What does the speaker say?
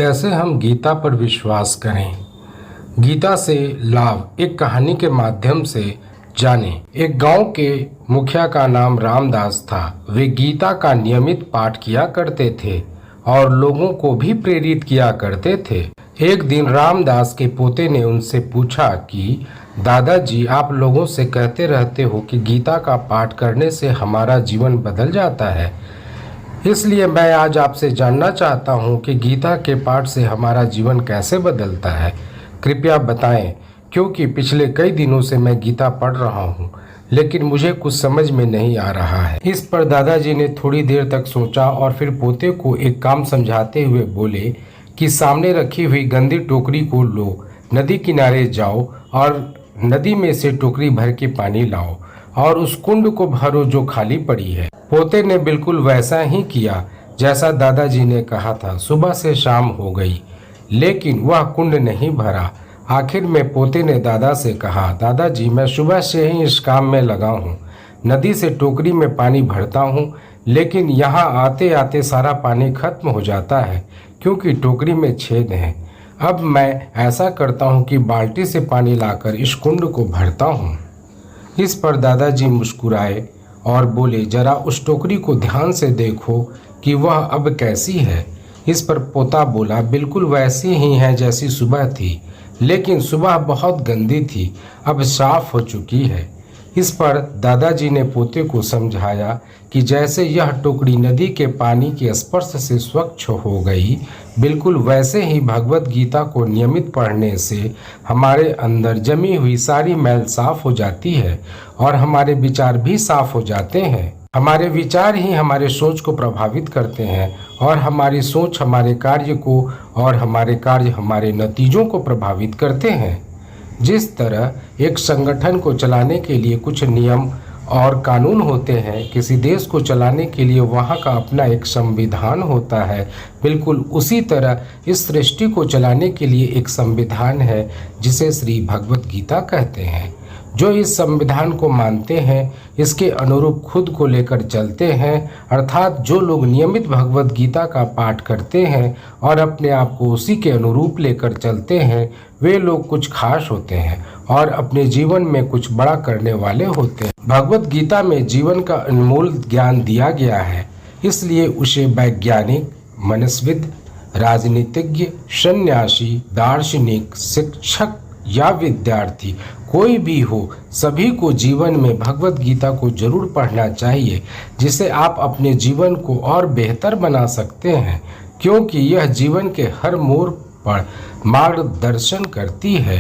कैसे हम गीता पर विश्वास करें। गीता से लाभ एक कहानी के माध्यम से जाने। एक गांव के मुखिया का नाम रामदास था। वे गीता का नियमित पाठ किया करते थे और लोगों को भी प्रेरित किया करते थे। एक दिन रामदास के पोते ने उनसे पूछा कि दादाजी, आप लोगों से कहते रहते हो कि गीता का पाठ करने से हमारा जीवन बदल जाता है, इसलिए मैं आज आपसे जानना चाहता हूँ कि गीता के पाठ से हमारा जीवन कैसे बदलता है। कृपया बताएं, क्योंकि पिछले कई दिनों से मैं गीता पढ़ रहा हूँ लेकिन मुझे कुछ समझ में नहीं आ रहा है। इस पर दादाजी ने थोड़ी देर तक सोचा और फिर पोते को एक काम समझाते हुए बोले कि सामने रखी हुई गंदी टोकरी को लो, नदी किनारे जाओ और नदी में से टोकरी भर के पानी लाओ और उस कुंड को भरो जो खाली पड़ी है। पोते ने बिल्कुल वैसा ही किया जैसा दादाजी ने कहा था। सुबह से शाम हो गई लेकिन वह कुंड नहीं भरा। आखिर में पोते ने दादा से कहा, दादाजी, मैं सुबह से ही इस काम में लगा हूँ। नदी से टोकरी में पानी भरता हूँ लेकिन यहाँ आते आते सारा पानी खत्म हो जाता है क्योंकि टोकरी में छेद हैं। अब मैं ऐसा करता हूँ कि बाल्टी से पानी लाकर इस कुंड को भरता हूँ। इस पर दादाजी मुस्कुराए और बोले, जरा उस टोकरी को ध्यान से देखो कि वह अब कैसी है। इस पर पोता बोला, बिल्कुल वैसी ही है जैसी सुबह थी, लेकिन सुबह बहुत गंदी थी, अब साफ हो चुकी है। इस पर दादाजी ने पोते को समझाया कि जैसे यह टोकरी नदी के पानी के स्पर्श से स्वच्छ हो गई, बिल्कुल वैसे ही भगवत गीता को नियमित पढ़ने से हमारे अंदर जमी हुई सारी मैल साफ हो जाती है और हमारे विचार भी साफ हो जाते हैं। हमारे विचार ही हमारे सोच को प्रभावित करते हैं और हमारी सोच हमारे कार्य को और हमारे कार्य हमारे नतीजों को प्रभावित करते हैं। जिस तरह एक संगठन को चलाने के लिए कुछ नियम और कानून होते हैं, किसी देश को चलाने के लिए वहाँ का अपना एक संविधान होता है, बिल्कुल उसी तरह इस सृष्टि को चलाने के लिए एक संविधान है जिसे श्री भगवत गीता कहते हैं। जो इस संविधान को मानते हैं, इसके अनुरूप खुद को लेकर चलते हैं, अर्थात जो लोग नियमित भगवत गीता का पाठ करते हैं और अपने आप को उसी के अनुरूप लेकर चलते हैं, वे लोग कुछ खास होते हैं और अपने जीवन में कुछ बड़ा करने वाले होते हैं। भगवत गीता में जीवन का अनमोल ज्ञान दिया गया है, इसलिए उसे वैज्ञानिक, मनस्विद, राजनीतिज्ञ, सन्यासी, दार्शनिक, शिक्षक या विद्यार्थी कोई भी हो, सभी को जीवन में भगवत गीता को जरूर पढ़ना चाहिए, जिससे आप अपने जीवन को और बेहतर बना सकते हैं, क्योंकि यह जीवन के हर मोड़ पर मार्गदर्शन करती है।